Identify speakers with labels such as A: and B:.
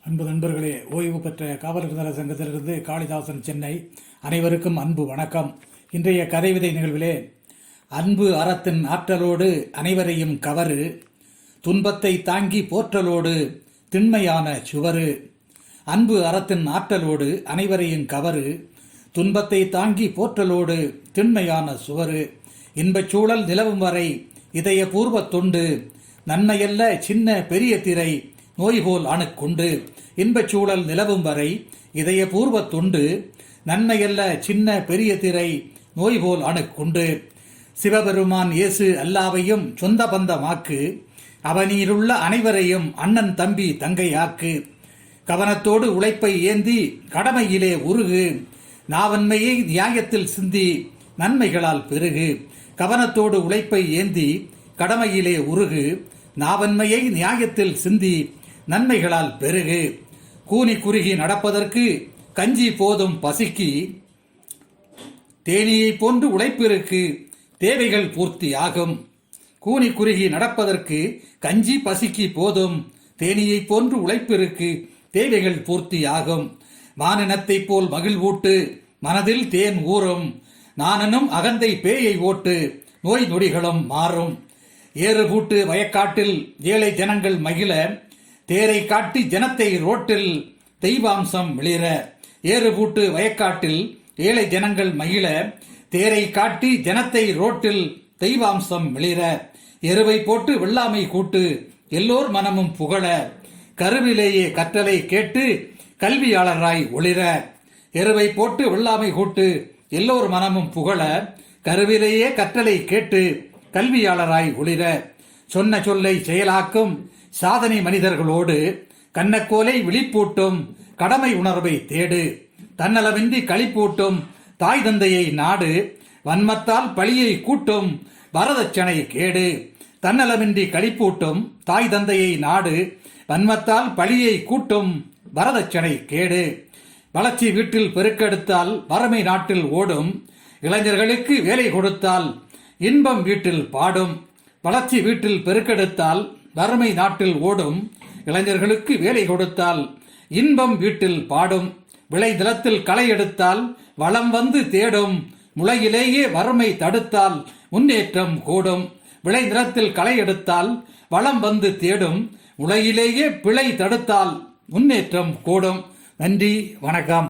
A: அன்பு நண்பர்களே, ஓய்வு பெற்ற காவலர் நல சங்கத்திலிருந்து காளிதாசன், சென்னை. அனைவருக்கும் அன்பு வணக்கம். இன்றைய கதைவிதை நிகழ்விலே, அன்பு அறத்தின் ஆற்றலோடு அனைவரையும் கவரு, துன்பத்தை தாங்கி போற்றலோடு திண்மையான சுவரு. அன்பு அறத்தின் ஆற்றலோடு அனைவரையும் கவரு, துன்பத்தை தாங்கி போற்றலோடு திண்மையான சுவரு. இன்பச் சூழல் நிலவும் வரை இதய பூர்வ தொண்டு, நன்மையல்ல சின்ன பெரிய திரை நோய்போல் அணுக்குண்டு. இன்பச் சூழல் நிலவும் வரை இதய பூர்வ தொண்டு, நன்மையல்ல சின்ன பெரிய திரை நோய்போல் அணுக்குண்டு. சிவபெருமான் இயேசு அல்லாவையும் சொந்த பந்தமாக்கு, அவனிலுள்ள அனைவரையும் அண்ணன் தம்பி தங்கையாக்கு. கவனத்தோடு உழைப்பை ஏந்தி கடமையிலே உருகு, நாவன்மையை நியாயத்தில் சிந்தி நன்மைகளால் பெருகு. கவனத்தோடு உழைப்பை ஏந்தி கடமையிலே உருகு, நாவன்மையை நியாயத்தில் சிந்தி நன்மைகளால் பெருகு. கூனி குறுகி நடப்பதற்கு கஞ்சி போதும் பசிக்கு, தேனியை போன்று உழைப்பிற்கு தேவைகள் பூர்த்தி ஆகும். கூனி குறுகி நடப்பதற்கு கஞ்சி பசிக்கு போதும், தேனியை போன்று உழைப்பிற்கு தேவைகள் பூர்த்தி ஆகும். மானினத்தை போல் மகிழ்வூட்டு மனதில் தேன் ஊறும், நானனும் அகந்தை பேயை ஓட்டு நோய் நொடிகளும் மாறும். ஏறு பூட்டு வயக்காட்டில் ஏழை ஜனங்கள் மகிழ, தேரை காட்டி ஜனத்தை ரோட்டில் தெய்வாம்சம் மிளிர. ஏறு பூட்டு வயக்காட்டில் ஏழை ஜனங்கள் மகிழ, தேரை காட்டி ஜனத்தை ரோட்டில் தெய்வாம்சம் மிளிர. எருவை போட்டு வெள்ளாமை கூட்டு எல்லோர் மனமும் புகழ, கருவிலேயே கற்றலை கேட்டு கல்வியாளராய் ஒளிர. எருவை போட்டு வெள்ளாமை கூட்டு எல்லோர் மனமும் புகழ, கருவிலேயே கற்றலை கேட்டு கல்வியாளராய் ஒளிர. சொன்ன சொல்லை செயலாக்கும் சாதனை மனிதர்களோடு, கண்ணக்கோலை விழிப்பூட்டும் கடமை உணர்வை தேடு. தன்னலமின்றி களிப்பூட்டும் தாய் தந்தையை நாடு, வன்மத்தால் பழியை கூட்டும் வரதட்சணை கேடு. தன்னலமின்றி களிப்பூட்டும் தாய் தந்தையை நாடு, வன்மத்தால் பழியை கூட்டும் வரதட்சணை கேடு. வளர்ச்சி வீட்டில் பெருக்கெடுத்தால் வறுமை நாட்டில் ஓடும், இளைஞர்களுக்கு வேலை கொடுத்தால் இன்பம் வீட்டில் பாடும். வளர்ச்சி வீட்டில் பெருக்கெடுத்தால் வறுமை நாட்டில் ஓடும், இளைஞர்களுக்கு வேலை கொடுத்தால் இன்பம் வீட்டில் பாடும். விளைநிலத்தில் களை எடுத்தால் வளம் வந்து தேடும், முளையிலேயே வறுமை தடுத்தால் முன்னேற்றம் கூடும். விளைநிலத்தில் களை எடுத்தால் வளம் வந்து தேடும், முளையிலேயே பிழை தடுத்தால் முன்னேற்றம் கூடும். நன்றி, வணக்கம்.